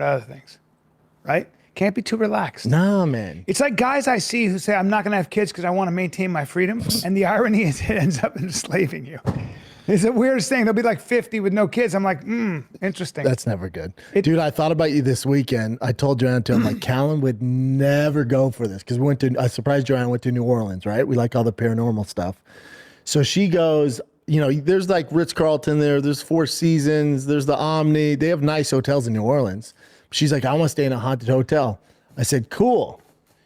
other things, right? Can't be too relaxed. Nah, man. It's like guys I see who say, I'm not going to have kids because I want to maintain my freedom. And the irony is it ends up enslaving you. It's the weirdest thing. They'll be like 50 with no kids. I'm like, interesting. That's never good. Dude, I thought about you this weekend. I told Joanna, I'm like, Callan would never go for this because I surprised Joanna, went to New Orleans, right? We like all the paranormal stuff. So she goes, there's like Ritz-Carlton there. There's Four Seasons. There's the Omni. They have nice hotels in New Orleans. She's like, I want to stay in a haunted hotel. I said, cool.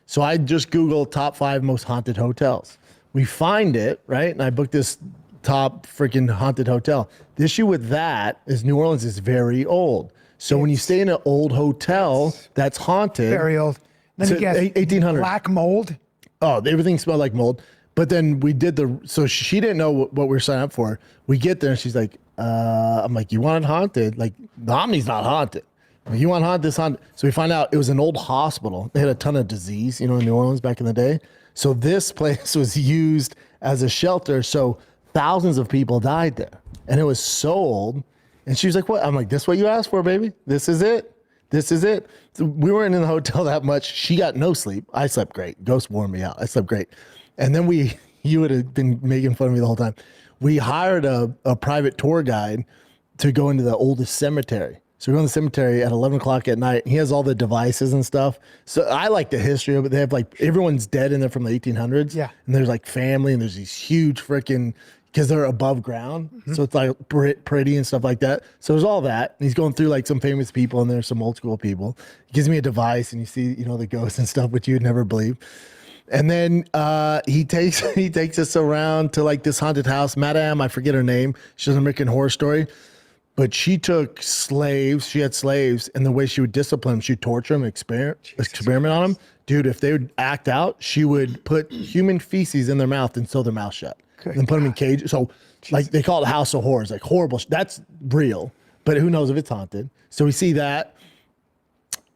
So I just Googled top 5 most haunted hotels. We find it, right? And I booked this top freaking haunted hotel. The issue with that is New Orleans is very old. So when you stay in an old hotel that's haunted. Very old. Let me guess. 1800. Black mold? Oh, everything smelled like mold. But then we did so she didn't know what we were signing up for. We get there and she's like, I'm like, you want it haunted? Like, the Omni's not haunted. Like, you want this haunted? So we find out it was an old hospital. They had a ton of disease, in New Orleans back in the day. So this place was used as a shelter. So thousands of people died there. And it was so old. And she was like, what? I'm like, this is what you asked for, baby. This is it. This is it. So we weren't in the hotel that much. She got no sleep. I slept great. Ghost wore me out. I slept great. And then you would have been making fun of me the whole time. We hired a private tour guide to go into the oldest cemetery. So we go in the cemetery at 11 o'clock at night. He has all the devices and stuff. So I like the history of it. They have everyone's dead in there from the 1800s. Yeah. And there's family and there's these huge freaking, because they're above ground. So it's pretty and stuff like that. So there's all that. And he's going through some famous people and there's some old school people. He gives me a device and you see, the ghosts and stuff, which you'd never believe. And then he takes us around to this haunted house. Madame, I forget her name. She's an American Horror Story. But she took slaves. She had slaves. And the way she would discipline them, she'd torture them, experiment on them. Dude, if they would act out, she would put human feces in their mouth and sew their mouth shut. And then put them in cages. So they call it House of Horrors. Horrible. That's real. But who knows if it's haunted. So we see that.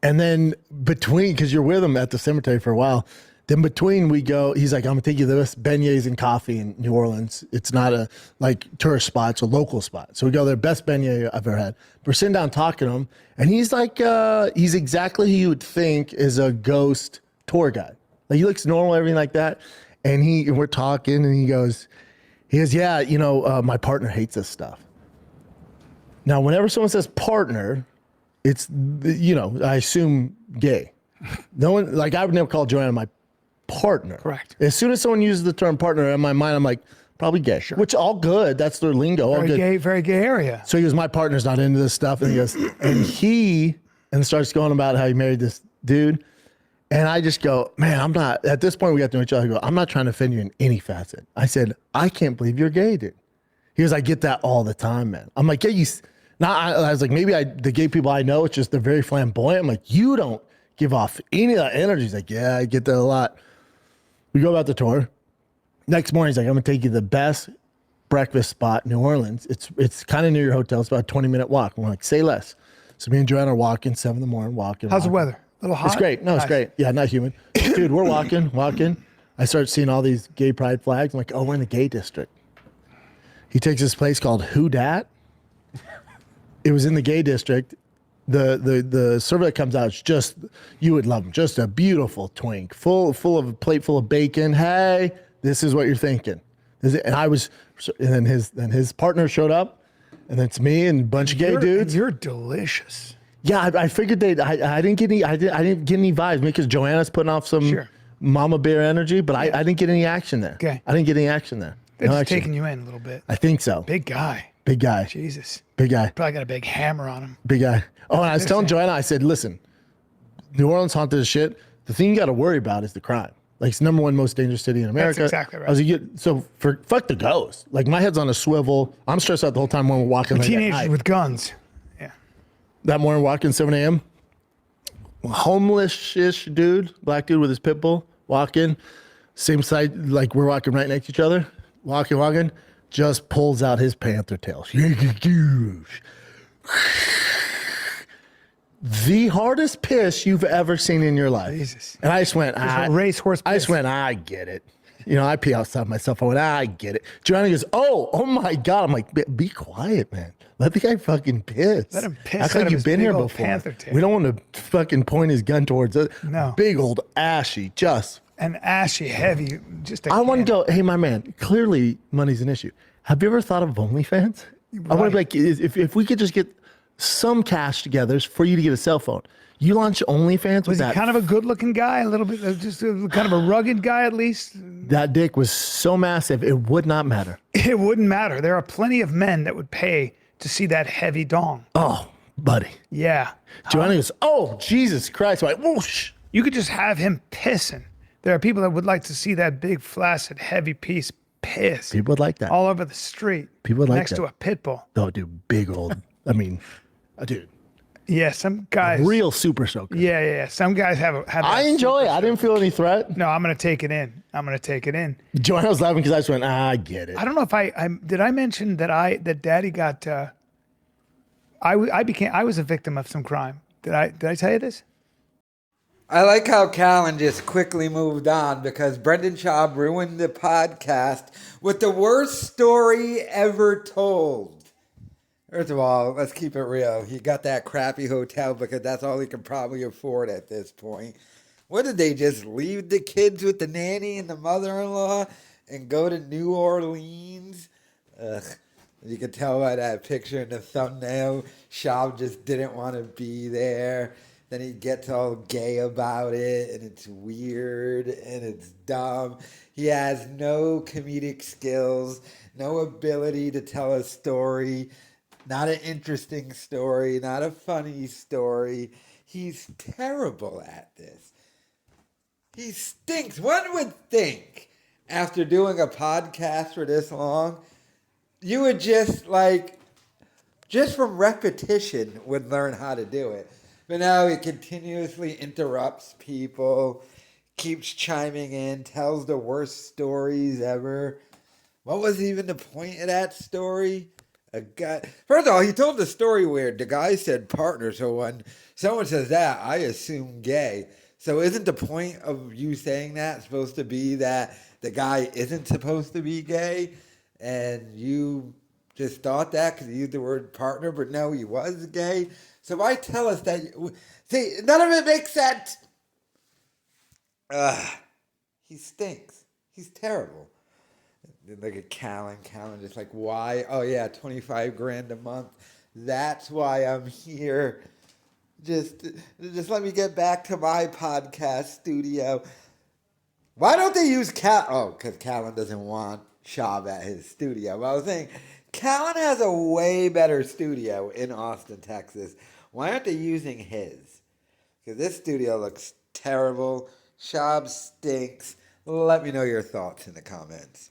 And then because you're with them at the cemetery for a while, then between we go, he's like, I'm gonna take you to the best beignets and coffee in New Orleans. It's not a tourist spot, it's a local spot. So we go there, best beignet I've ever had. We're sitting down talking to him, and he's he's exactly who you would think is a ghost tour guide. He looks normal, everything like that. And we're talking, and he goes, yeah, my partner hates this stuff. Now, whenever someone says partner, it's I assume gay. No one I would never call Joanna my partner. Correct. As soon as someone uses the term partner in my mind, I'm like, probably gay. Sure. Which all good. That's their lingo. All good. Very gay area. So he goes, my partner's not into this stuff. And he goes, and starts going about how he married this dude. And I just go, man, I'm not, at this point we got to know each other. I go, I'm not trying to offend you in any facet. I said, I can't believe you're gay, dude. He goes, I get that all the time, man. I'm like, yeah, I was like, maybe the gay people I know, it's just they're very flamboyant. I'm like, you don't give off any of that energy. He's like, yeah, I get that a lot. We go about the tour. Next morning, he's like, I'm going to take you to the best breakfast spot in New Orleans. It's kind of near your hotel. It's about a 20-minute walk. We're like, say less. So me and Joanna are walking, 7 in the morning, walking. How's the weather? A little hot? It's great. No, it's great. Yeah, not humid. Dude, we're walking. I start seeing all these gay pride flags. I'm like, oh, we're in the gay district. He takes this place called Who Dat. It was in the gay district. The server that comes out is just, you would love him. Just a beautiful twink, full of a plate full of bacon. Hey, this is what you're thinking. And then his partner showed up, and it's me and a bunch of gay dudes. You're delicious. Yeah, I figured I didn't get any vibes because Joanna's putting off some mama bear energy, but I didn't get any action there. Okay. I didn't get any action there. They're just taking you in a little bit. I think so. Big guy. Big guy. Jesus. Big guy. Probably got a big hammer on him. Big guy. Oh, and I was telling Joanna, I said, listen, New Orleans haunted as shit. The thing you got to worry about is the crime. It's the #1 most dangerous city in America. That's exactly right. I was like, fuck the ghost. My head's on a swivel. I'm stressed out the whole time when we're walking. Teenagers with guns. Yeah. That morning, walking 7 a.m. Homeless-ish dude, black dude with his pit bull, walking. Same side, we're walking right next to each other. Walking. Just pulls out his panther tail. The hardest piss you've ever seen in your life. Jesus. And I just went, racehorse piss. I just went, I get it. I pee outside myself. I went, I get it. Joanna goes, oh my God. I'm like, be quiet, man. Let the guy fucking piss. Let him piss Act out like of you've his been big here old before. panther tail. We don't want to fucking point his gun towards us. No. Big old ashy, just. And ashy, heavy, just a I want to can. go, hey, my man, clearly money's an issue. Have you ever thought of OnlyFans? I want to be like, if we could just get some cash together for you to get a cell phone. You launch OnlyFans with Was he that. kind of a good-looking guy? A little bit, just kind of a rugged guy at least? That dick was so massive, it would not matter. It wouldn't matter. There are plenty of men that would pay to see that heavy dong. Oh, buddy. Yeah. Joanna goes, oh, Jesus Christ. I'm like, whoosh. You could just have him pissing. There are people that would like to see that big, flaccid, heavy piece piss People would like that. all over the street. People would like next that. to a pit bull. Oh, dude, big old. Dude, Yeah, some guys. real super soaker. Yeah. Some guys have. I enjoy it. I didn't feel any threat. No, I'm gonna take it in. Joanna was laughing because I just went, I get it. I don't know if I did. I mention that Daddy got. I was a victim of some crime. Did I tell you this? I like how Callan just quickly moved on because Brendan Schaub ruined the podcast with the worst story ever told. First of all, let's keep it real. He got that crappy hotel because that's all he can probably afford at this point. What did they just leave the kids with the nanny and the mother-in-law and go to New Orleans? Ugh. You can tell by that picture in the thumbnail, Schaub just didn't want to be there. Then he gets all gay about it, and it's weird, and it's dumb. He has no comedic skills, no ability to tell a story, not an interesting story, not a funny story. He's terrible at this. He stinks. One would think, after doing a podcast for this long, you would just from repetition, would learn how to do it. But now he continuously interrupts people, keeps chiming in, tells the worst stories ever. What was even the point of that story? First of all, he told the story where the guy said partner, so when someone says that, I assume gay. So isn't the point of you saying that supposed to be that the guy isn't supposed to be gay? And you just thought that because he used the word partner, but no, he was gay. So why tell us that? See, none of it makes sense. He stinks. He's terrible. Look at Callan. Callan just like, why? Oh yeah, 25 grand a month. That's why I'm here. Just let me get back to my podcast studio. Why don't they use Oh, because Callan doesn't want Schaub at his studio. But I was saying, Callan has a way better studio in Austin, Texas. Why aren't they using his? Because this studio looks terrible. Schaub stinks. Let me know your thoughts in the comments.